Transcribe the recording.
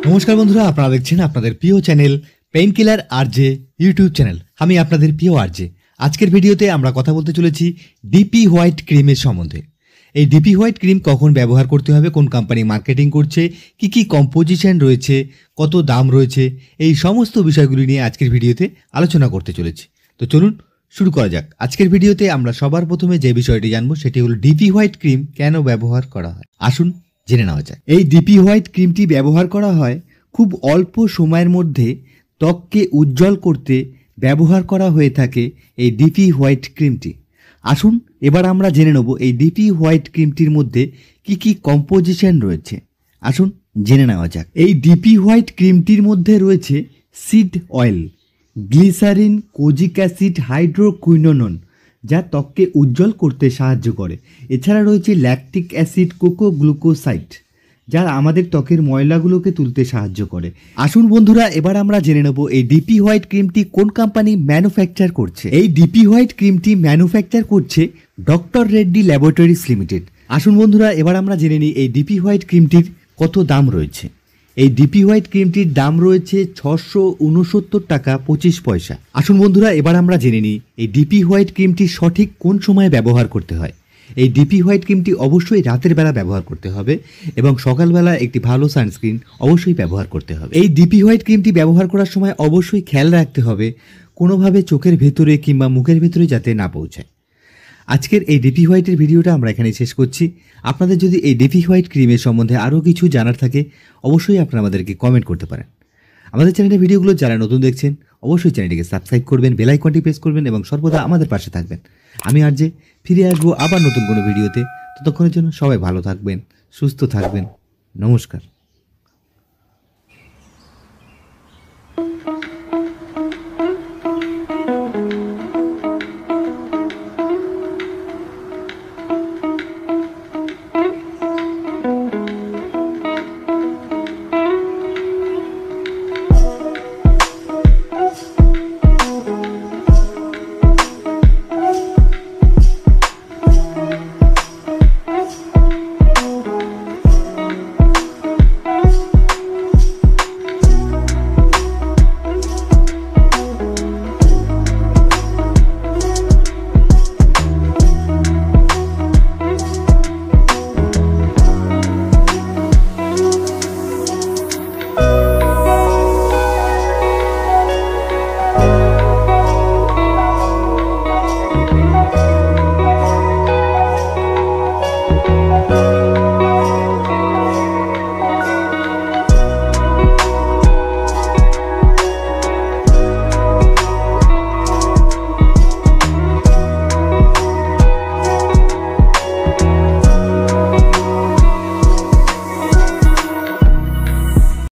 নমস্কার বন্ধুরা, আপনারা দেখছেন আপনাদের প্রিয় channel pain killer RJ YouTube channel. আমি আপনাদের প্রিয় আরজে। আজকের ভিডিওতে আমরা কথা বলতে চলেছি ডিপি হোয়াইট ক্রিমের সম্বন্ধে। এই ডিপি হোয়াইট ক্রিম কখন ব্যবহার করতে হবে, কোন কোম্পানি মার্কেটিং করছে, কি কম্পোজিশন রয়েছে, কত দাম রয়েছে, এই সমস্ত বিষয়গুলি নিয়ে আজকের ভিডিওতে আলোচনা করতে চলেছি। তো চলুন শুরু করা যাক। আজকের ভিডিওতে আমরা সবার প্রথমে যে বিষয়টি জানবো সেটি হলো ডিপি হোয়াইট ক্রিম কেন ব্যবহার করা হয়। আসুন জেনে নেওয়া যাক। এই ডিপি হোয়াইট ক্রিমটি ব্যবহার করা হয় খুব অল্প সময়ের মধ্যে ত্বককে উজ্জ্বল করতে ব্যবহার করা হয়ে থাকে এই ডিপি হোয়াইট ক্রিমটি। আসুন এবার আমরা জেনে নেব এই ডিপি হোয়াইট ক্রিমটির মধ্যে কি কম্পোজিশন রয়েছে। আসুন জেনে নেওয়া যাক। এই ডিপি হোয়াইট ক্রিমটির মধ্যে রয়েছে seed oil, glycerin, kojic acid, hydroquinone যা ত্বককে উজ্জ্বল করতে সাহায্য করে। এছাড়া রয়েছে ল্যাকটিক অ্যাসিড, কোকো গ্লুকোসাইড যা আমাদের ত্বকের ময়লাগুলোকে তুলতে সাহায্য করে। আসুন বন্ধুরা এবার আমরা জেনে নেব এই ডিপি হোয়াইট ক্রিমটি কোন কোম্পানি ম্যানুফ্যাকচার করছে। এই ডিপি হোয়াইট ক্রিমটি ম্যানুফ্যাকচার করছে ডক্টর রেড্ডি ল্যাবরেটরিজ লিমিটেড। আসুন বন্ধুরা এবার আমরা জেনে নিই এই ডিপি হোয়াইট ক্রিমটির কত দাম রয়েছে। এই ডিপি হোয়াইট ক্রিমটির দাম রয়েছে 669 টাকা 25 পয়সা। আসুন বন্ধুরা এবার আমরা জেনে নিই এই ডিপি হোয়াইট ক্রিমটি সঠিক কোন সময়ে ব্যবহার করতে হয়। এই ডিপি হোয়াইট ক্রিমটি অবশ্যই রাতের বেলা ব্যবহার করতে হবে এবং সকালবেলা একটি ভালো সানস্ক্রিন অবশ্যই ব্যবহার করতে হবে। এই ডিপি হোয়াইট ক্রিমটি ব্যবহার করার সময় অবশ্যই খেয়াল রাখতে হবে কোনোভাবে চোখের ভেতরে কিংবা মুখের ভেতরে যাতে না পৌঁছায়। আজকের এই ডিপি হোয়াইটের ভিডিওটা আমরা এখানেই শেষ করছি। আপনাদের যদি এই ডিপি হোয়াইট ক্রিমের সম্বন্ধে আরও কিছু জানার থাকে অবশ্যই আপনারা আমাদেরকে কমেন্ট করতে পারেন। আমাদের চ্যানেলের ভিডিওগুলো যারা নতুন দেখছেন অবশ্যই চ্যানেলটিকে সাবস্ক্রাইব করবেন, বেল আইকনটি প্রেস করবেন এবং সর্বদা আমাদের পাশে থাকবেন। আমি আরজে ফিরে আসবো আবার নতুন কোনো ভিডিওতে। ততক্ষণের জন্য সবাই ভালো থাকবেন, সুস্থ থাকবেন। নমস্কার।